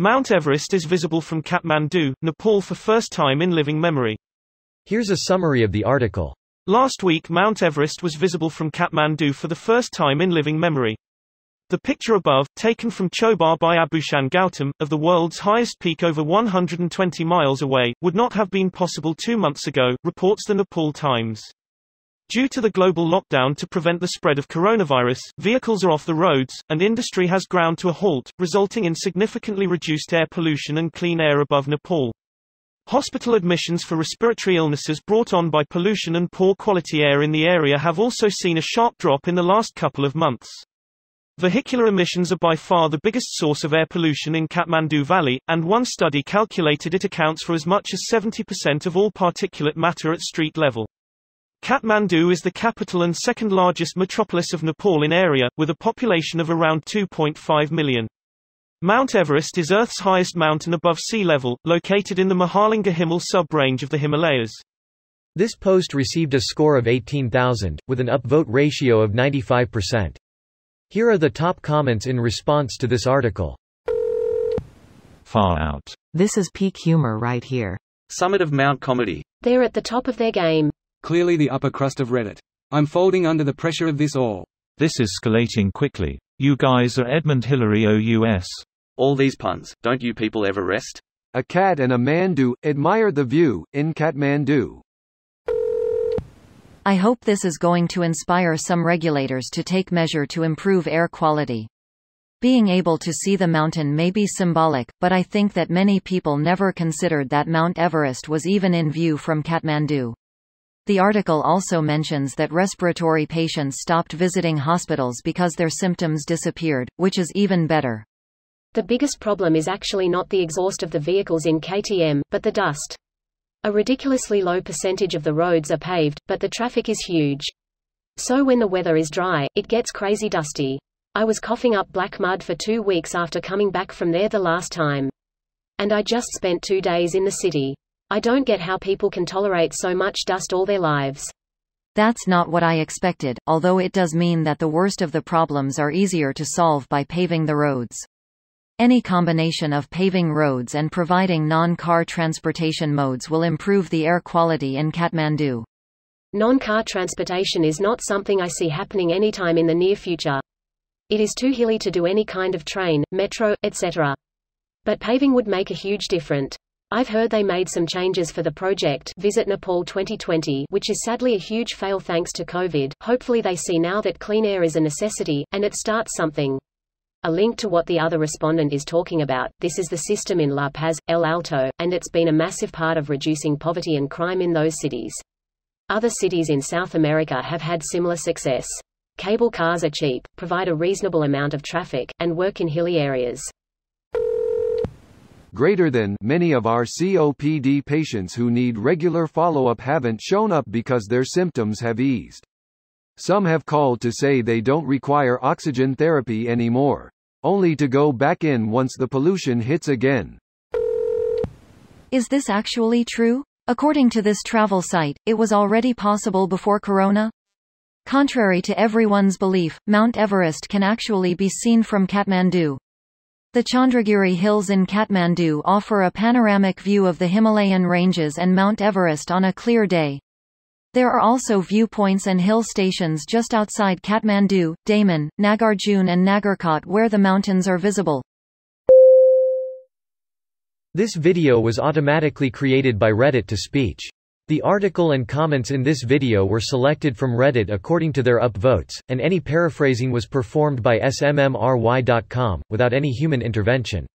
Mount Everest is visible from Kathmandu, Nepal for first time in living memory. Here's a summary of the article. Last week Mount Everest was visible from Kathmandu for the first time in living memory. The picture above, taken from Chobar by Abhushan Gautam, of the world's highest peak over 120 miles away, would not have been possible 2 months ago, reports the Nepal Times. Due to the global lockdown to prevent the spread of coronavirus, vehicles are off the roads, and industry has ground to a halt, resulting in significantly reduced air pollution and clean air above Nepal. Hospital admissions for respiratory illnesses brought on by pollution and poor quality air in the area have also seen a sharp drop in the last couple of months. Vehicular emissions are by far the biggest source of air pollution in Kathmandu Valley, and one study calculated it accounts for as much as 70% of all particulate matter at street level. Kathmandu is the capital and second largest metropolis of Nepal in area, with a population of around 2.5 million. Mount Everest is Earth's highest mountain above sea level, located in the Mahalinga Himal sub-range of the Himalayas. This post received a score of 18,000, with an upvote ratio of 95%. Here are the top comments in response to this article. Far out. This is peak humor right here. Summit of Mount Comedy. They're at the top of their game. Clearly the upper crust of Reddit. I'm folding under the pressure of this all. This is escalating quickly. You guys are Edmund Hillary OUS. All these puns, don't you people ever rest? A cat and a man do admire the view in Kathmandu. I hope this is going to inspire some regulators to take measure to improve air quality. Being able to see the mountain may be symbolic, but I think that many people never considered that Mount Everest was even in view from Kathmandu. The article also mentions that respiratory patients stopped visiting hospitals because their symptoms disappeared, which is even better. The biggest problem is actually not the exhaust of the vehicles in KTM, but the dust. A ridiculously low percentage of the roads are paved, but the traffic is huge. So when the weather is dry, it gets crazy dusty. I was coughing up black mud for 2 weeks after coming back from there the last time. And I just spent 2 days in the city. I don't get how people can tolerate so much dust all their lives. That's not what I expected, although it does mean that the worst of the problems are easier to solve by paving the roads. Any combination of paving roads and providing non-car transportation modes will improve the air quality in Kathmandu. Non-car transportation is not something I see happening anytime in the near future. It is too hilly to do any kind of train, metro, etc. But paving would make a huge difference. I've heard they made some changes for the project Visit Nepal 2020, which is sadly a huge fail thanks to COVID. Hopefully they see now that clean air is a necessity, and it starts something. A link to what the other respondent is talking about. This is the system in La Paz, El Alto, and it's been a massive part of reducing poverty and crime in those cities. Other cities in South America have had similar success. Cable cars are cheap, provide a reasonable amount of traffic, and work in hilly areas. Greater than many of our COPD patients who need regular follow-up haven't shown up because their symptoms have eased. Some have called to say they don't require oxygen therapy anymore, only to go back in once the pollution hits again. Is this actually true? According to this travel site, it was already possible before Corona? Contrary to everyone's belief, Mount Everest can actually be seen from Kathmandu. The Chandragiri Hills in Kathmandu offer a panoramic view of the Himalayan ranges and Mount Everest on a clear day. There are also viewpoints and hill stations just outside Kathmandu, Daman, Nagarjun and Nagarkot where the mountains are visible. This video was automatically created by Reddit to speech. The article and comments in this video were selected from Reddit according to their upvotes, and any paraphrasing was performed by smmry.com, without any human intervention.